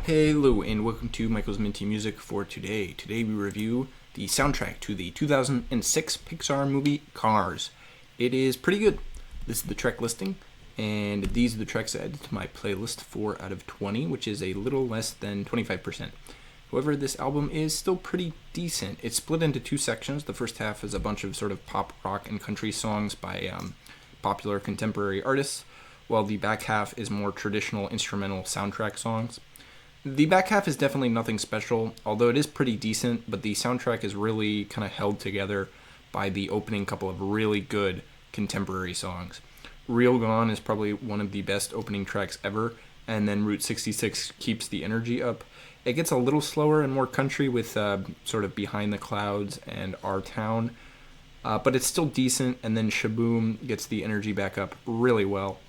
Hello and welcome to Michael's Minty Music for today. Today we review the soundtrack to the 2006 Pixar movie Cars. It is pretty good. This is the track listing, and these are the tracks added to my playlist 4 out of 20, which is a little less than 25%. However, this album is still pretty decent. It's split into two sections. The first half is a bunch of sort of pop, rock, and country songs by popular contemporary artists, while the back half is more traditional instrumental soundtrack songs. The back half is definitely nothing special, although it is pretty decent, but the soundtrack is really kind of held together by the opening couple of really good contemporary songs. Real Gone is probably one of the best opening tracks ever, and then Route 66 keeps the energy up. It gets a little slower and more country with sort of Behind the Clouds and Our Town, but it's still decent, and then Shaboom gets the energy back up really well.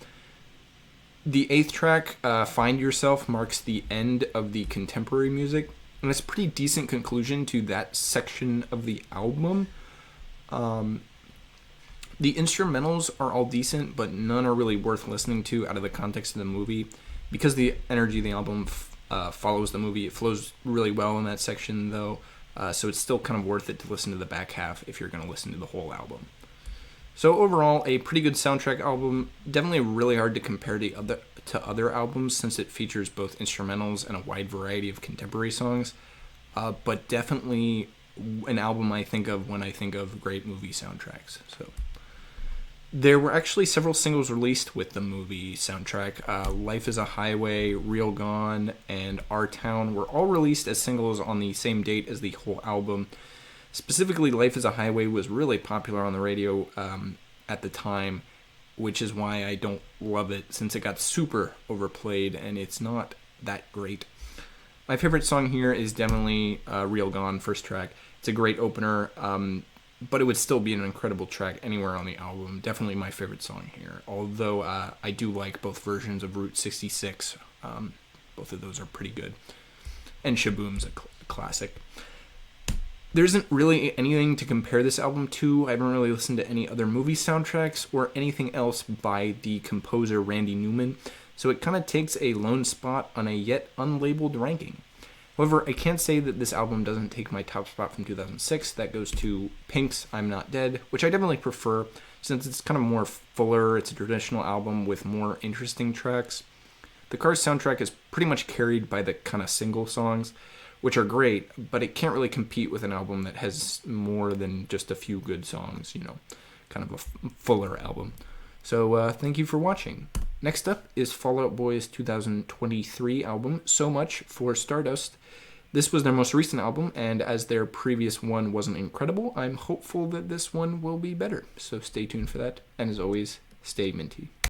The 8th track, Find Yourself, marks the end of the contemporary music, and it's a pretty decent conclusion to that section of the album. The instrumentals are all decent, but none are really worth listening to out of the context of the movie. Because the energy of the album follows the movie, it flows really well in that section, though, so it's still kind of worth it to listen to the back half if you're going to listen to the whole album. So overall, a pretty good soundtrack album. Definitely really hard to compare to other albums since it features both instrumentals and a wide variety of contemporary songs. But definitely an album I think of when I think of great movie soundtracks. So there were actually several singles released with the movie soundtrack. Life is a Highway, Real Gone, and Our Town were all released as singles on the same date as the whole album. Specifically, Life is a Highway was really popular on the radio at the time, which is why I don't love it, since it got super overplayed and it's not that great. My favorite song here is definitely Real Gone, first track. It's a great opener, but it would still be an incredible track anywhere on the album. Definitely my favorite song here, although I do like both versions of Route 66. Both of those are pretty good. And Shaboom's a classic. There isn't really anything to compare this album to. I haven't really listened to any other movie soundtracks or anything else by the composer Randy Newman, so it kind of takes a lone spot on a yet unlabeled ranking. However, I can't say that this album doesn't take my top spot from 2006. That goes to Pink's I'm Not Dead, which I definitely prefer since it's kind of more fuller. It's a traditional album with more interesting tracks. The Cars soundtrack is pretty much carried by the kind of single songs, which are great, but it can't really compete with an album that has more than just a few good songs, kind of a fuller album. So thank you for watching. Next up is Fall Out Boy's 2023 album, So Much for Stardust. This was their most recent album, and as their previous one wasn't incredible, I'm hopeful that this one will be better. So stay tuned for that, and as always, stay minty.